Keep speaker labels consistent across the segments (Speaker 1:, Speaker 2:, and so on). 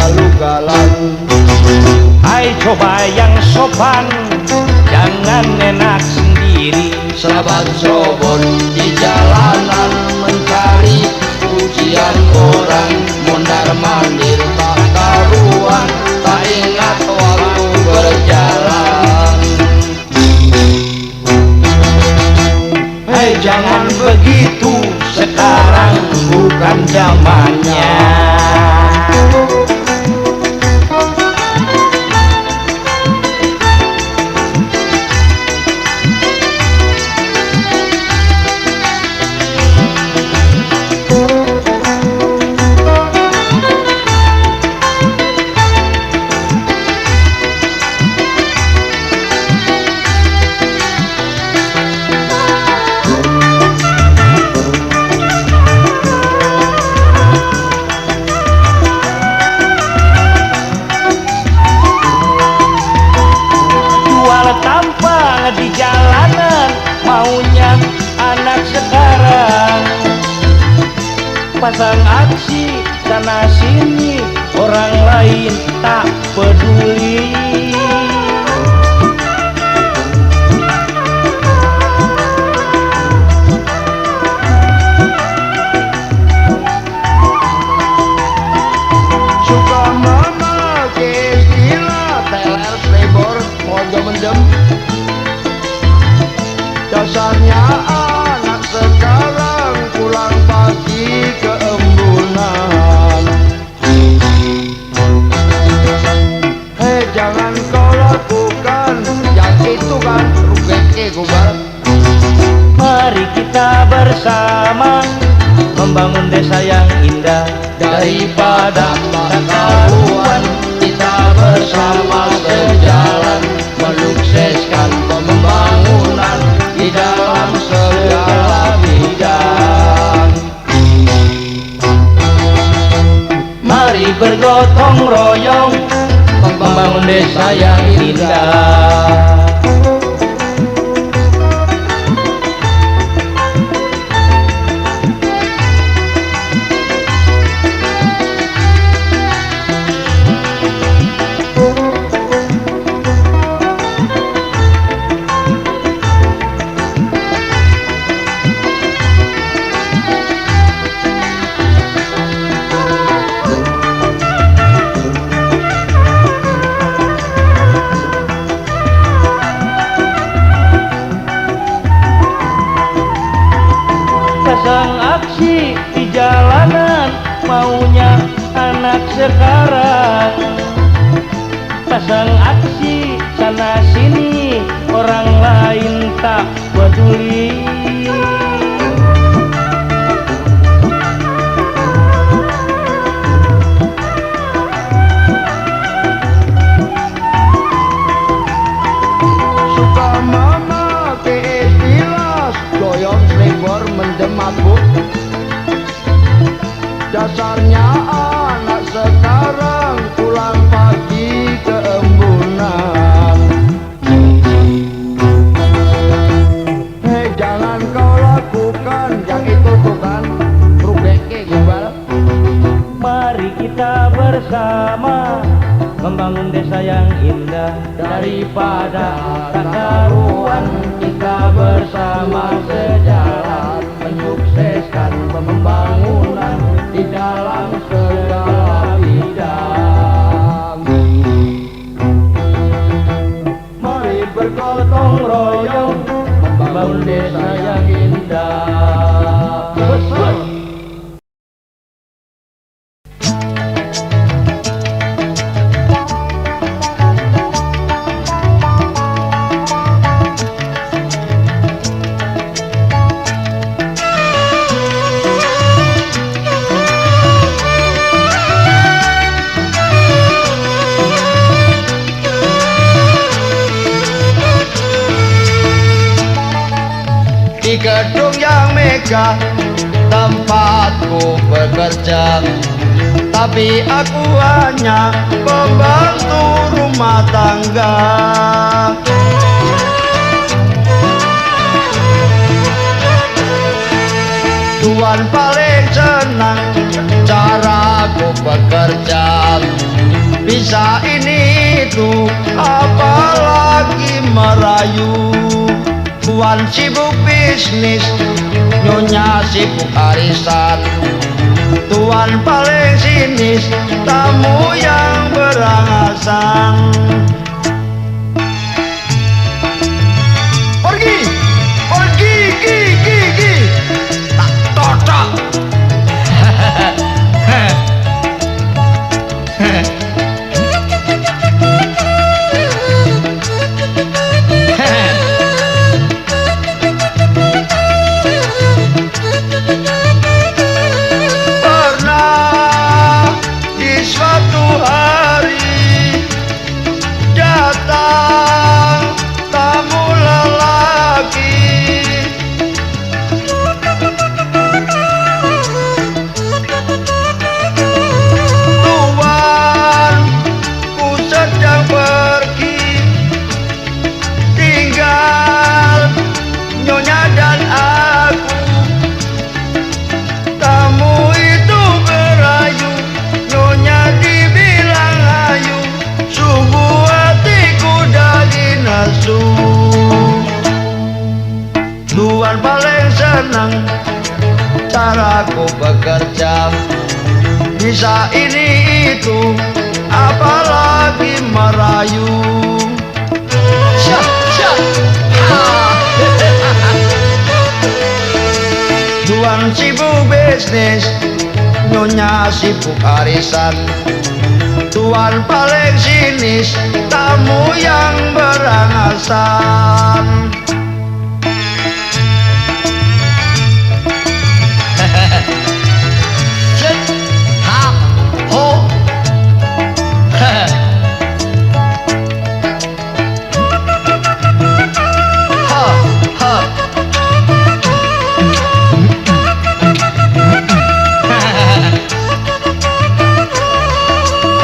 Speaker 1: ugal-ugalan.
Speaker 2: Hai coba yang sopan, jangan enak sendiri.
Speaker 1: Sahabat sobon di jalanan mencari pujian orang, mondar mandir tak karuan, tak ingat waktu berjalan.
Speaker 2: Hei jangan begitu, sekarang bukan zamannya. Di jalanan maunya anak sekarang, pasang aksi sana sini, orang lain tak peduli.
Speaker 1: Suka memakai istilah teler, selebor, mojo mendem. Dasarnya anak sekarang pulang pagi ke embunan. Hei jangan kau lakukan yang itu kan rugeke gobar.
Speaker 2: Mari kita bersama membangun desa yang indah.
Speaker 1: Daripada tak karuan, kita bersama sejalan menyukseskan pembangunan di dalam segala bidang.
Speaker 2: Mari bergotong royong membangun desa yang indah. Pasang aksi di jalanan maunya anak sekarang, pasang aksi sana sini, orang lain tak peduli.
Speaker 1: Suka memakai istilah goyong, selebor, mendem, mabuk. Dasarnya anak sekarang pulang pagi ke embunan. Hei jangan kau lakukan yang itu bukan rugeke gobar.
Speaker 2: Mari kita bersama membangun desa yang indah.
Speaker 1: Daripada tak karuan, kita bersama sejalan menyukseskan pembangunan di dalam segala bidang.
Speaker 2: Mari bergotong royong membangun desa yang indah.
Speaker 1: Di gedung yang megah tempatku bekerja, tapi aku hanya pembantu rumah tangga. Tuhan paling senang caraku bekerja, bisa ini itu apalagi merayu. Tuan sibuk bisnis, nyonya sibuk arisan. Tuan paling sinis, tamu yang berangasan. Pergi, pergi, gi, tak cocok. Pernah di suatu hari datang tamu lelaki. Tuan, ku sedang pergi, tinggal nyonya dan aku. Tamu itu berayu, nyonya dibilang ayu. Sungguh hatiku dari nasu. Tuan paling senang caraku bekerja, bisa ini itu apalagi merayu. Syah, syah, ah. Tuan sibuk bisnis, nyonya sibuk arisan. Tuan paling sinis, tamu yang berangasan. Cet, ha, ho. Ha, ha.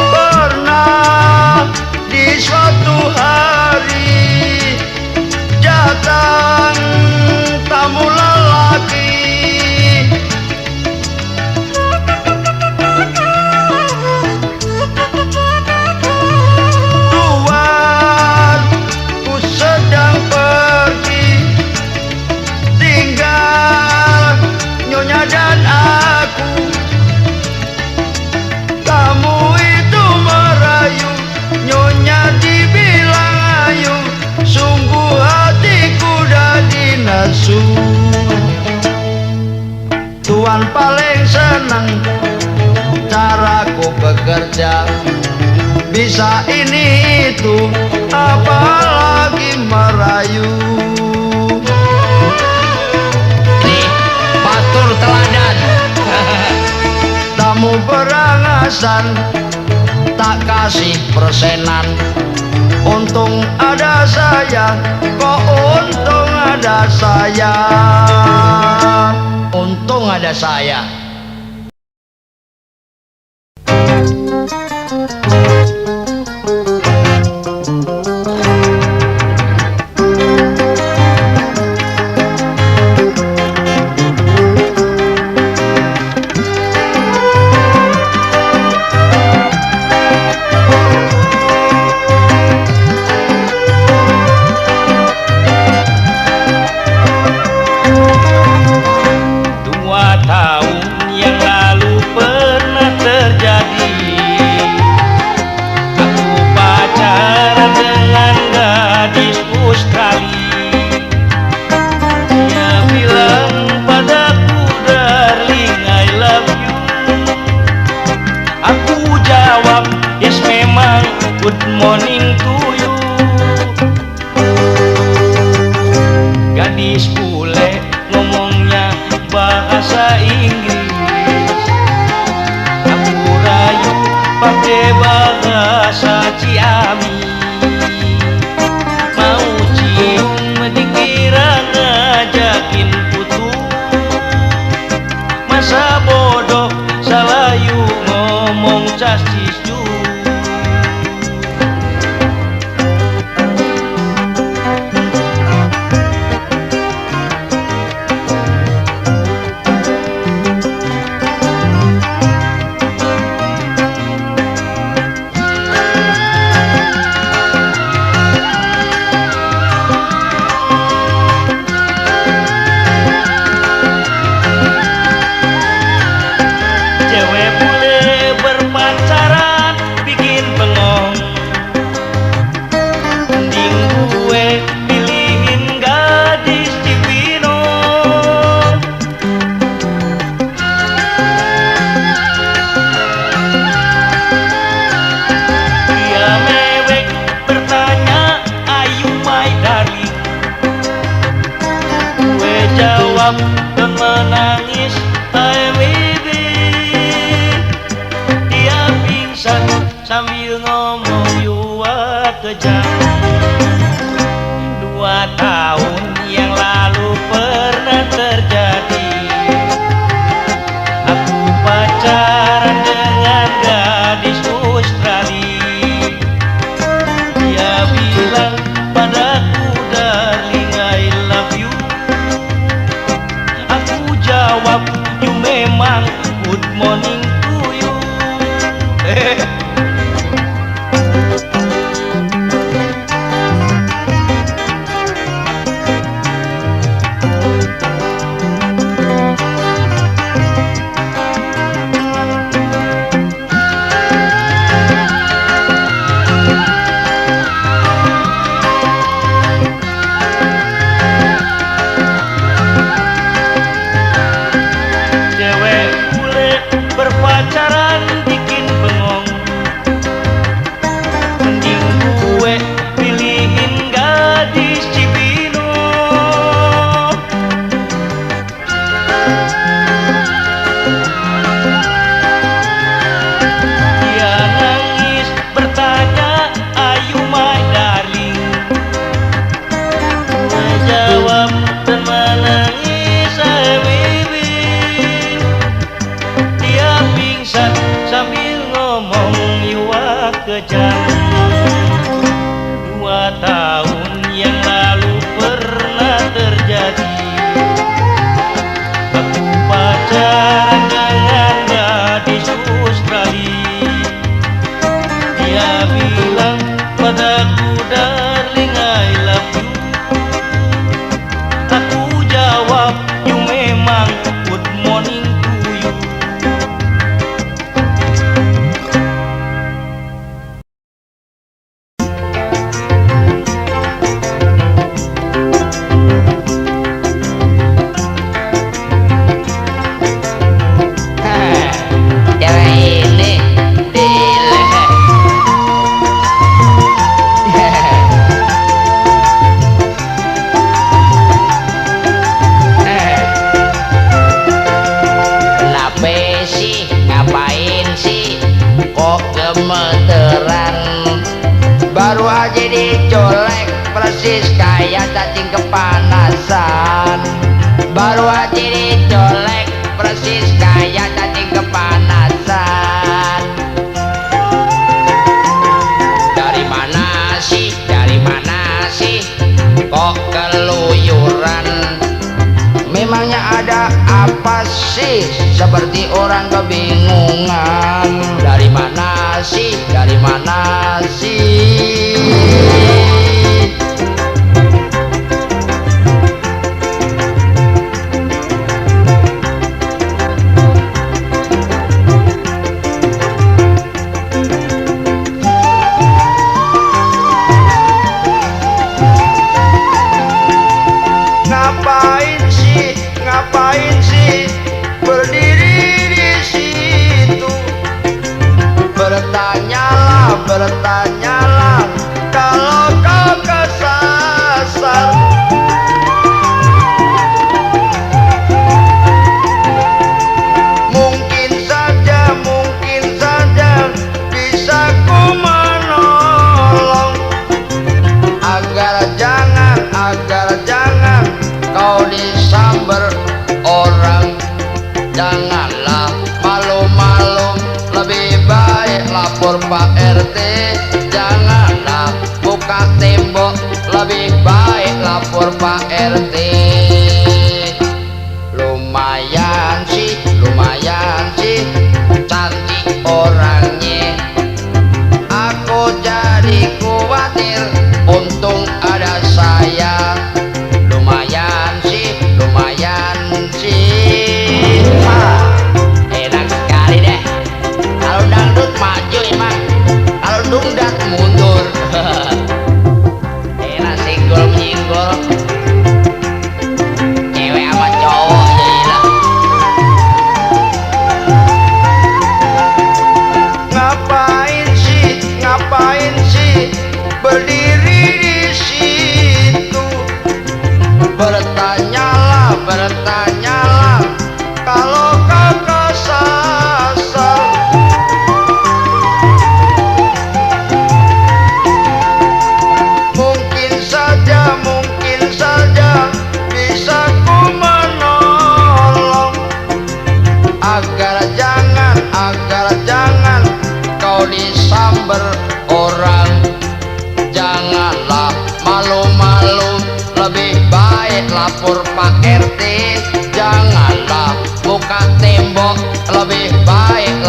Speaker 1: Pernah di suatu hari datang tamu lelaki. Tuan, ku sedang pergi, tinggal nyonya dan aku. Tamu itu merayu, nyonya dibilang ayu. Sungguh hatiku jadi nasu. Tuan paling senang caraku bekerja, bisa ini itu apalagi merayu. Nih, batur teladan. Tamu berangasan, tak kasih persenan. Untung ada saya, kok untung ada saya. Untung ada saya.
Speaker 2: Good morning to you. Gadis bule ngomongnya bahasa Inggris, aku rayu pakai bahasa Ciami. Mau cium dikira ngajakin putu, masa bodoh salayu ngomong cacis ju. Cewek bule berpacaran bikin bengong, mending gue pilihin gadis Cibinong. Dia mewek bertanya, "Are you my darling?" Gue jawab dan menangis, "I baby." Dia pingsan sambil ngomong, "You are kejam." 2 tahun yang lalu pernah terjadi, aku pacaran dengan gadis Australia. Dia bilang padaku, "Darling, I love you." Aku jawab, "You memang good morning to you." Cewek bule berpacaran bikin bengong, mending gue pilihin gadis Cibinong. Dia nangis bertanya, "Are you my darling?" Gue jawab dan menangis, "I baby." Dia pingsan sambil ngomong, "You are kejam." 2 tahun yang lalu pernah terjadi, aku pacaran dengan gadis Australia. Dia bilang padaku, "Darling, I love you." Aku jawab, "You memang good morning to you."
Speaker 1: Cewek ini dile. Kenapa sih, ngapain sih kok gemeteran? Baru aja dicolek persis kayak cacing kepanasan. Baru aja dicolek persis kayak cacing kepanasan. Dari mana sih, dari mana sih kok keluyuran? Memangnya ada apa sih, seperti orang kebingungan? Dari mana sih, dari mana sih? Ngapain sih, ngapain sih berdiri di situ? Bertanyalah, bertanyalah kalau kau kesasar. Mungkin saja bisa ku menolong, agar jangan kau disamber orang. Janganlah malu-malu, lebih baik lapor Pak RT. Janganlah buka tembok, lebih baik lapor Pak RT. Lumayan sih cantik orangnya. Aku jadi khawatir, untung ada saya. Lumayan sih enak sekali deh.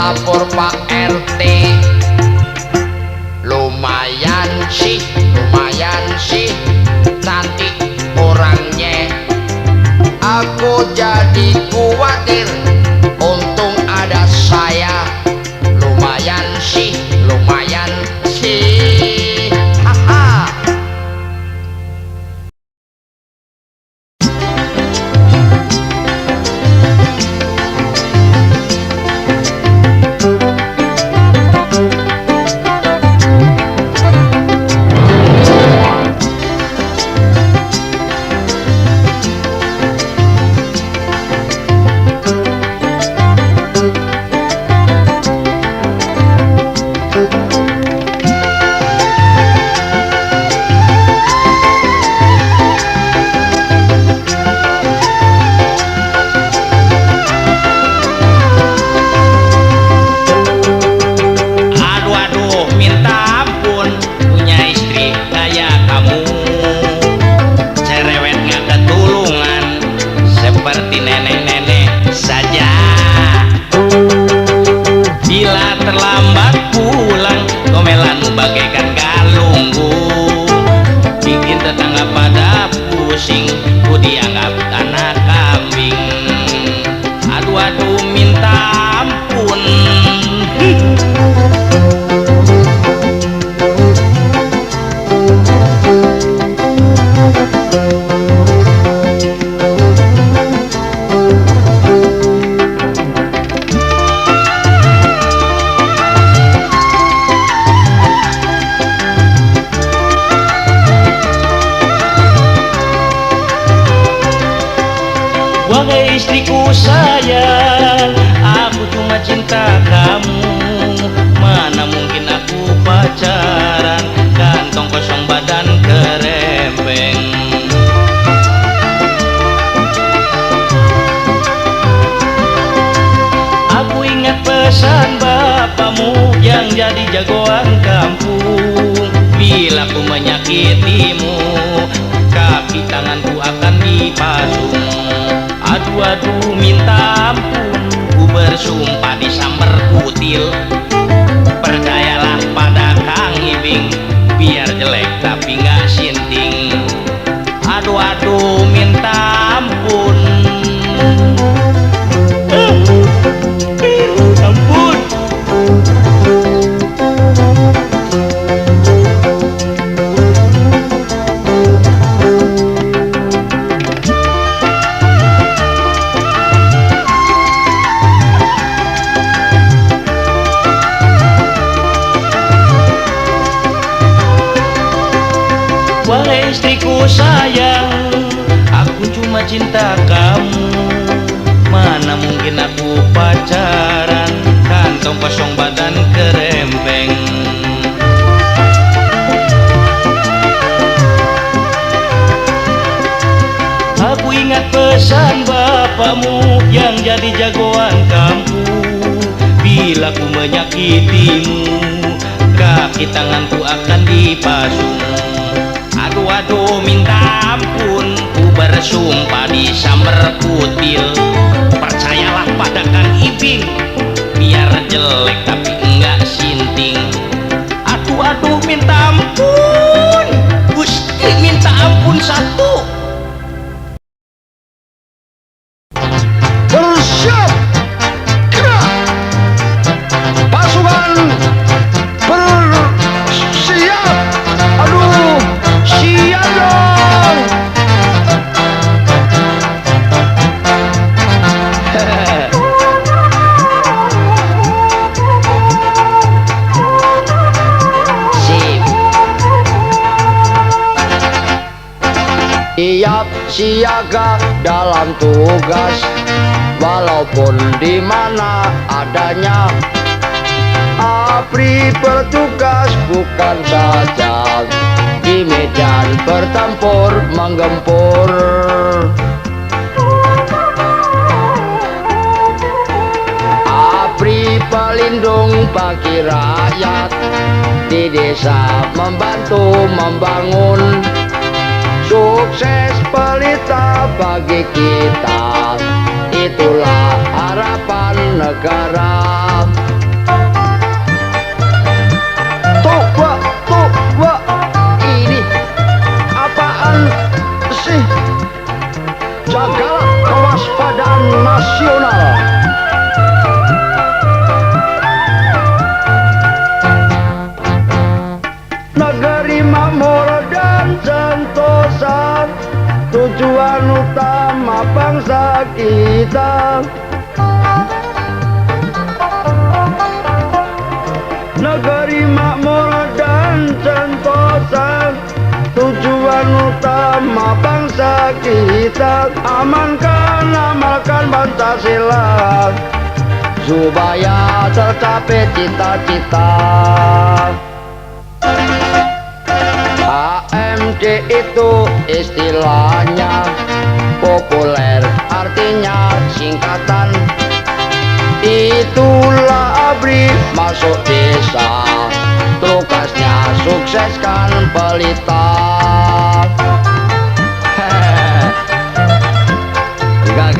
Speaker 1: lapor Pak RT. Lumayan sih cantik orangnya. Aku jadi khawatir, untung ada saya. Lumayan sih haha.
Speaker 2: Bagaikan galunggu, bikin tetangga pada pusing, ku dianggap anak kambing. Aduh minta ampun. Wahai istriku sayang, aku cuma cinta kamu. Mana mungkin aku pacaran, kantong kosong badan kerempeng. Aku ingat pesan bapamu yang jadi jagoan kampung. Bila ku menyakitimu, kaki tanganku akan dipasung. Aduh minta ampun, ku bersumpah disamber kutil. Percayalah pada Kang Ibing, biar jelek tapi nggak sinting. Aduh minta ampun. Ampun. Wahai istriku sayang, aku cuma cinta kamu. Mana mungkin aku pacaran, kantong kosong badan kerempeng. Aku ingat pesan bapamu yang jadi jagoan kampung. Bila ku menyakitimu, kaki tanganku akan dipasung. Aduh minta ampun, ku bersumpah disamber kutil. Percayalah pada Kang Ibing, biar jelek tapi enggak sinting. Aduh minta ampun, Gusti minta ampun satu.
Speaker 1: Bersiap, gerak, pasukan bersiap. Aduh, siap dong. Sip. Siap siaga dalam tugas, walaupun di mana adanya. APRI bertugas bukan saja di medan bertempur menggempur. APRI pelindung bagi rakyat, di desa membantu membangun. Sukses pelita bagi kita, itulah harapan negara. bangsa kita, amankan, amalkan Pancasila supaya tercapai cita-cita. AMD itu istilahnya populer, artinya singkatan. Itulah ABRI masuk desa, tugasnya sukseskan pelita. Gak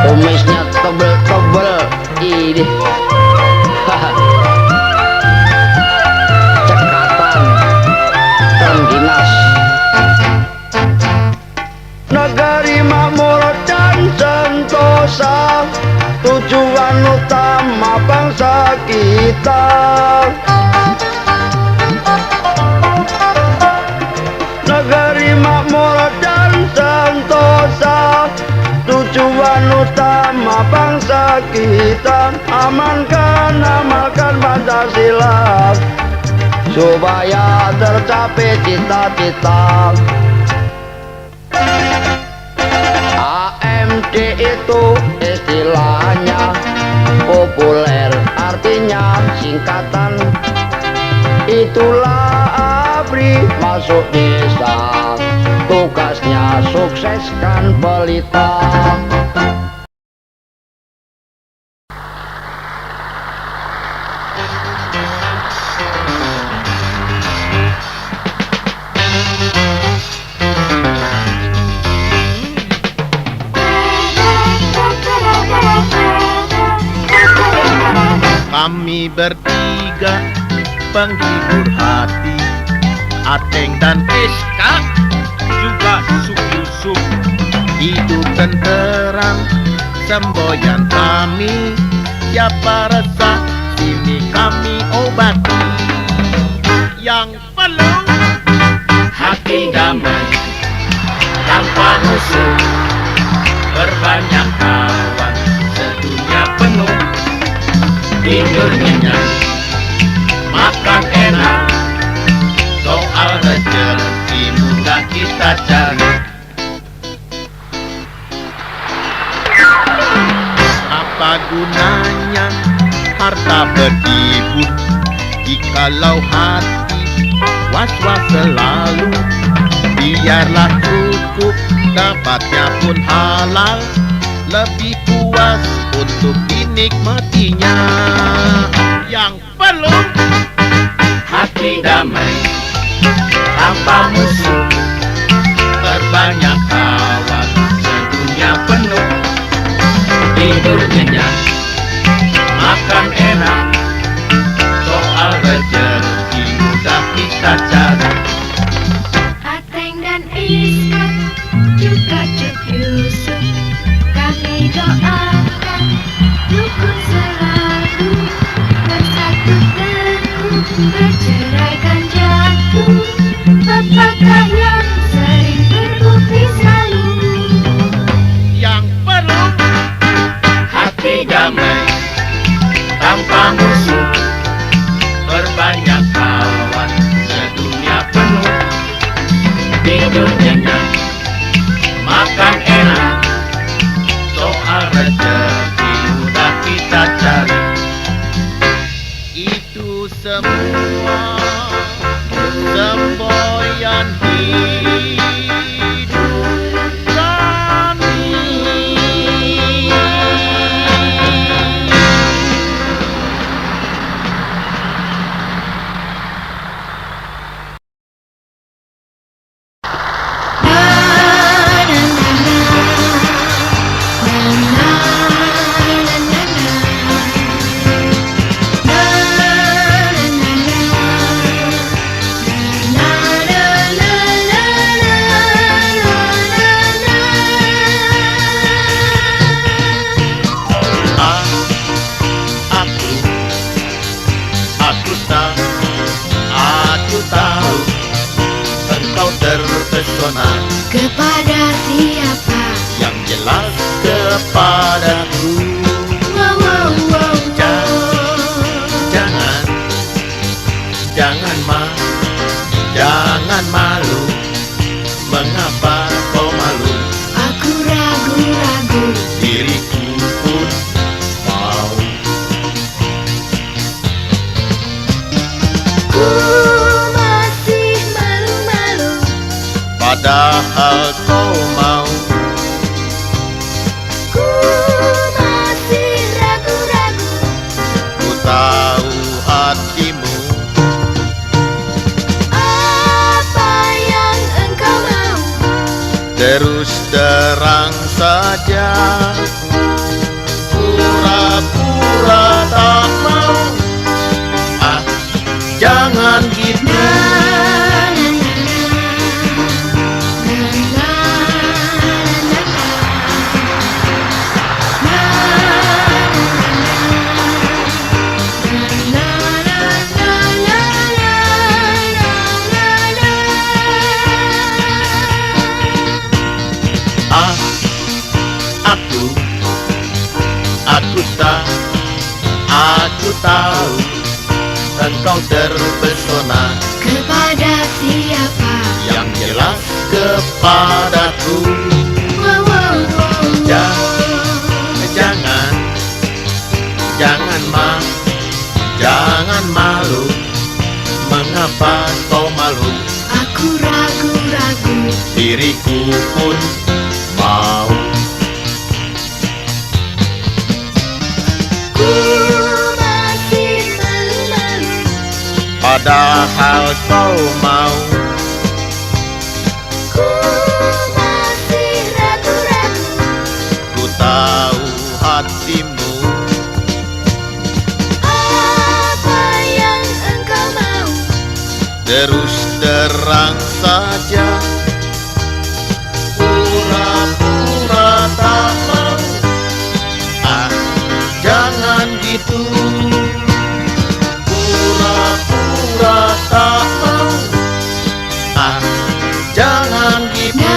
Speaker 1: kumisnya tebel-tebel ini. Cekatan Trengginas. Negari makmur dan sentosa, tujuan utama bangsa kita. Negari makmur dan sentosa, tujuan utama bangsa kita, amankan, amalkan Pancasila supaya tercapai cita-cita. AMD itu istilahnya populer, artinya singkatan. Itulah ABRI masuk desa, tugasnya sukseskan pelita.
Speaker 3: Kami bertiga penghibur hati, Ateng dan Eska juga Yusuf. Hidup tenteram semboyan kami, siapa resah sini kami obati. Yang perlu hati damai tanpa musuh, berbanyak kawan sedunia penuh. Tidur nyenyak, makan enak, soal rezeki mudah kita cari. Apa gunanya harta berhibur jikalau hati was-was selalu? Biarlah cukup, dapatnya pun halal, lebih puas untuk dinikmatinya. Yang perlu hati damai tanpa musuh, berbanyak kawan sedunia penuh. Tidur nyenyak, makan enak, soal rezeki mudah kita cari.
Speaker 4: Ateng dan Iska juga Cuk Yusuf, kami doakan rukun selalu, bersatu teguh, berceraikan jatuh, apakah yang sering berbukti selalu.
Speaker 3: Yang perlu hati damai tanpa musuh, berbanyak kawan sedunia penuh. Tidur nyenyak, makan enak, soal rezeki mudah kita cari. Itu semua semboyan hidup kami. Aku tahu engkau terpesona,
Speaker 4: Kepada siapa?
Speaker 3: yang jelas kepadaku.
Speaker 4: Wow, wow, wow,
Speaker 3: Jangan jangan malu, padahal kau mau.
Speaker 4: Ku masih ragu-ragu.
Speaker 3: Ku tahu hatimu.
Speaker 4: Apa yang engkau mau?
Speaker 3: Terus terang saja, pura-pura tak mau. Ah, jangan gitu. Ah, aku tahu engkau terpesona.
Speaker 4: Kepada siapa?
Speaker 3: Yang jelas kepadaku.
Speaker 4: Wow, wow, wow.
Speaker 3: Jangan malu. Mengapa kau malu?
Speaker 4: Aku ragu-ragu.
Speaker 3: Diriku pun mau.
Speaker 4: Ku masih malu-malu.
Speaker 3: Padahal kau mau.
Speaker 4: Ku masih ragu-ragu.
Speaker 3: Ku tahu hatimu.
Speaker 4: Apa yang engkau mau?
Speaker 3: Terus terang saja, pura-pura tak mau. Ah, jangan gitu. Pura-pura tak mau. Ah, jangan gitu.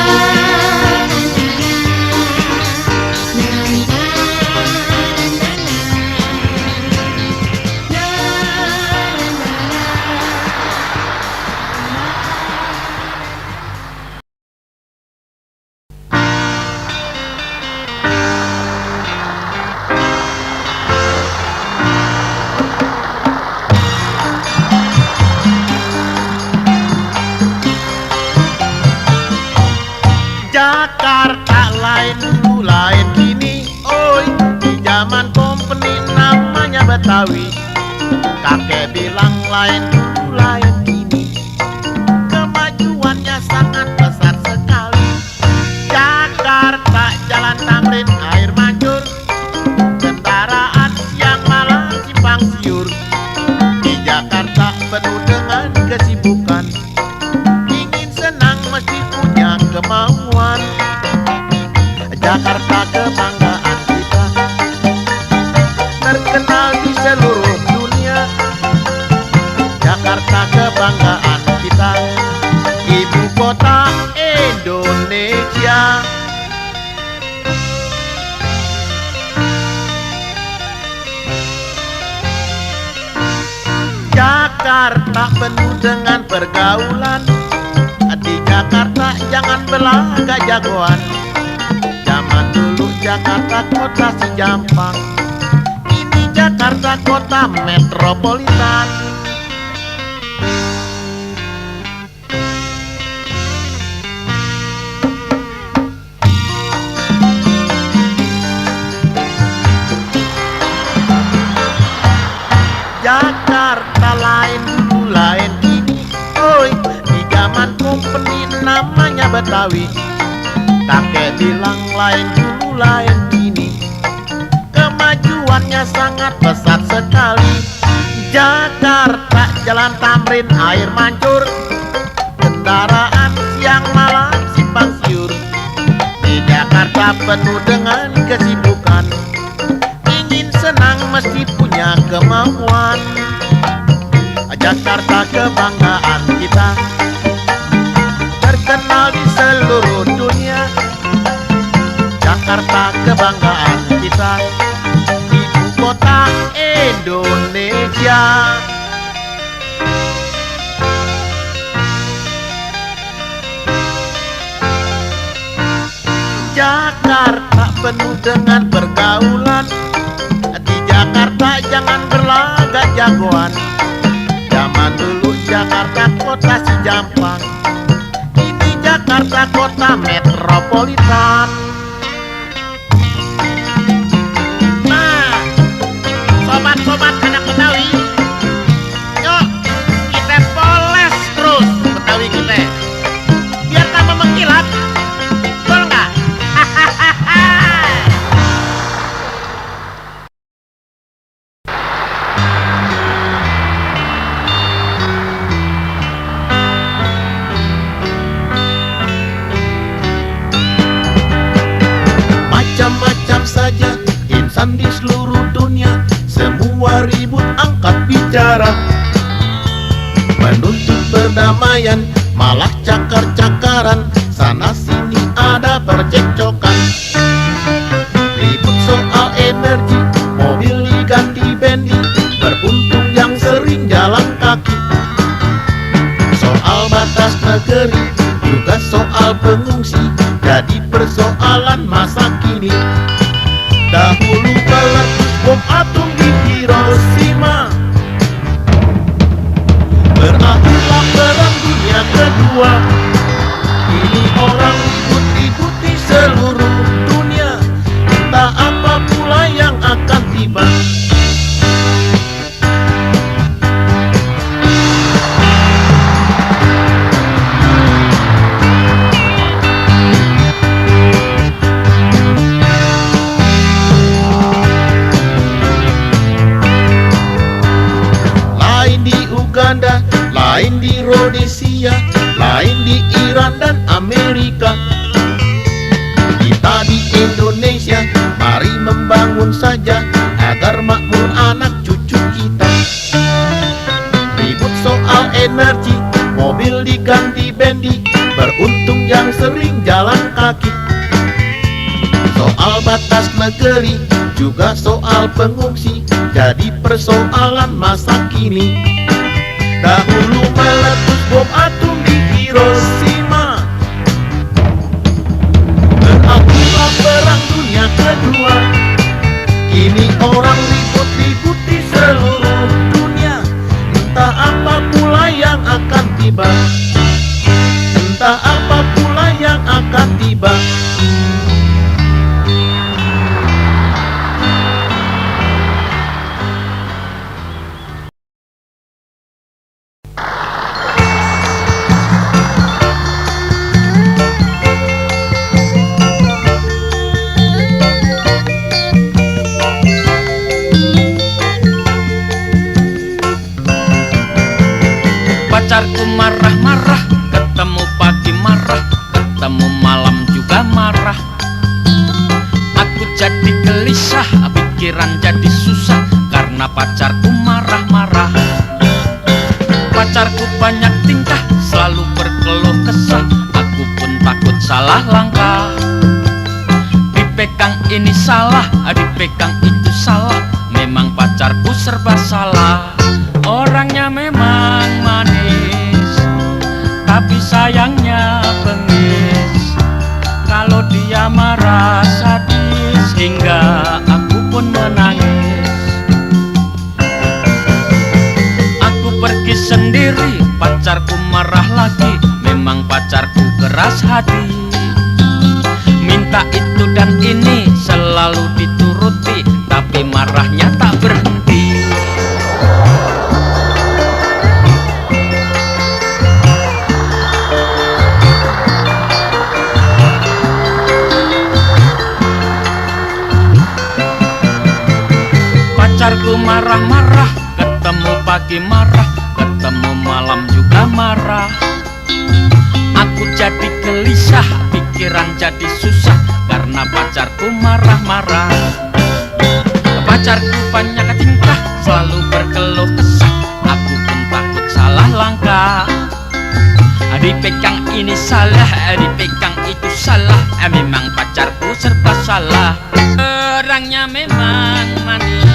Speaker 3: Jakarta lain dulu lain kini, oi. Di zaman company namanya Betawi. Kakek bilang lain dulu lain kini. Kemajuannya sangat besar sekali. Jakarta jalan Tamrin air mancur. Kendaraan siang malam simpang siur. Di Jakarta penuh dengan kesibukan. Ingin senang mesti punya kemauan. Jakarta kebanggaan kita, terkenal di seluruh dunia. Jakarta kebanggaan kita, ibu kota Indonesia. Jakarta penuh dengan pergaulan. Di Jakarta jangan berlagak jagoan. Zaman dulu Jakarta kota si Jampang. Ini Jakarta kota metropolitan. Jakarta lain dulu lain kini, oi. Di zaman company namanya Betawi. Kakek bilang lain dulu lain kini. Kemajuannya sangat pesat sekali. Jakarta jalan Tamrin air mancur. Kendaraan siang malam simpang siur. Di Jakarta penuh dengan kesibukan. Ingin senang mesti punya kemauan. Jakarta kebanggaan kita, terkenal di seluruh dunia. Jakarta kebanggaan kita, ibu kota Indonesia. Jakarta penuh dengan pergaulan. Di Jakarta jangan berlagak jagoan. Zaman dulu Jakarta kota si Jampang. Ini Jakarta pada kota metropolitan. Nah, sobat-sobat anak Betawi, yuk kita poles terus Betawi kita, biar tambah mengkilat, betul nggak? Macam-macam saja insan di seluruh dunia, semua ribut angkat bicara, menuntut perdamaian, malah cakar-cakaran, sana sini ada percekcokan. Ribut soal energi, mobil diganti bendi, beruntung yang sering jalan kaki. Soal batas negeri, juga soal pengungsi, jadi persoalan masa kini. Dahulu meletus bom atom di Hiroshima, berakhirlah perang dunia kedua. Kini orang ribut-ribut di seluruh dunia, entah apa pula yang akan tiba. Uganda, lain di Rhodesia, lain di Iran dan Amerika. Kita di Indonesia, mari membangun saja agar makmur anak cucu kita. Ribut soal energi, mobil diganti bendi, beruntung yang sering jalan kaki. Soal batas negeri, juga soal pengungsi, jadi persoalan masa kini. Dahulu meletus bom atom di Hiroshima, berakhirlah perang dunia kedua. Kini orang ribut-ribut di seluruh dunia, entah apa pula yang akan tiba, entah apa pula yang akan tiba.
Speaker 2: Pacarku marah-marah, ketemu pagi marah, ketemu malam juga marah. Aku jadi gelisah, pikiran jadi susah, karena pacarku marah-marah. Pacarku banyak tingkah, selalu berkeluh kesah, aku pun takut salah langkah. Dipegang ini salah, dipegang itu salah, memang pacarku serba salah. Orangnya memang manis, tapi sayangnya bengis. Kalau dia marah sadis, hingga aku pun menangis. Aku pergi sendiri, pacarku marah lagi, memang pacarku keras hati. Minta itu dan ini selalu dituruti, tapi marahnya tak berhenti. Pacarku marah-marah, ketemu pagi marah, ketemu malam juga marah. Aku jadi gelisah, pikiran jadi susah, karena pacarku marah-marah. Pacarku banyak tingkah, selalu berkeluh kesah, aku pun takut salah langkah. Dipegang ini salah, dipegang itu salah, memang pacarku serba salah. Orangnya memang manis,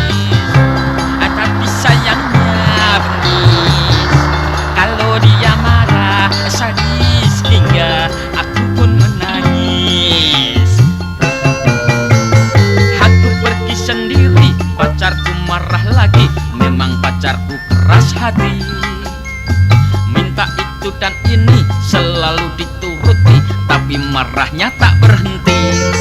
Speaker 2: tapi sayangnya bengis. Kalau dia marah sadis, hingga aku pun menangis. Aku pergi sendiri, pacarku marah lagi, memang pacarku keras hati. Minta itu dan ini selalu dituruti, turuti, tapi marahnya tak berhenti.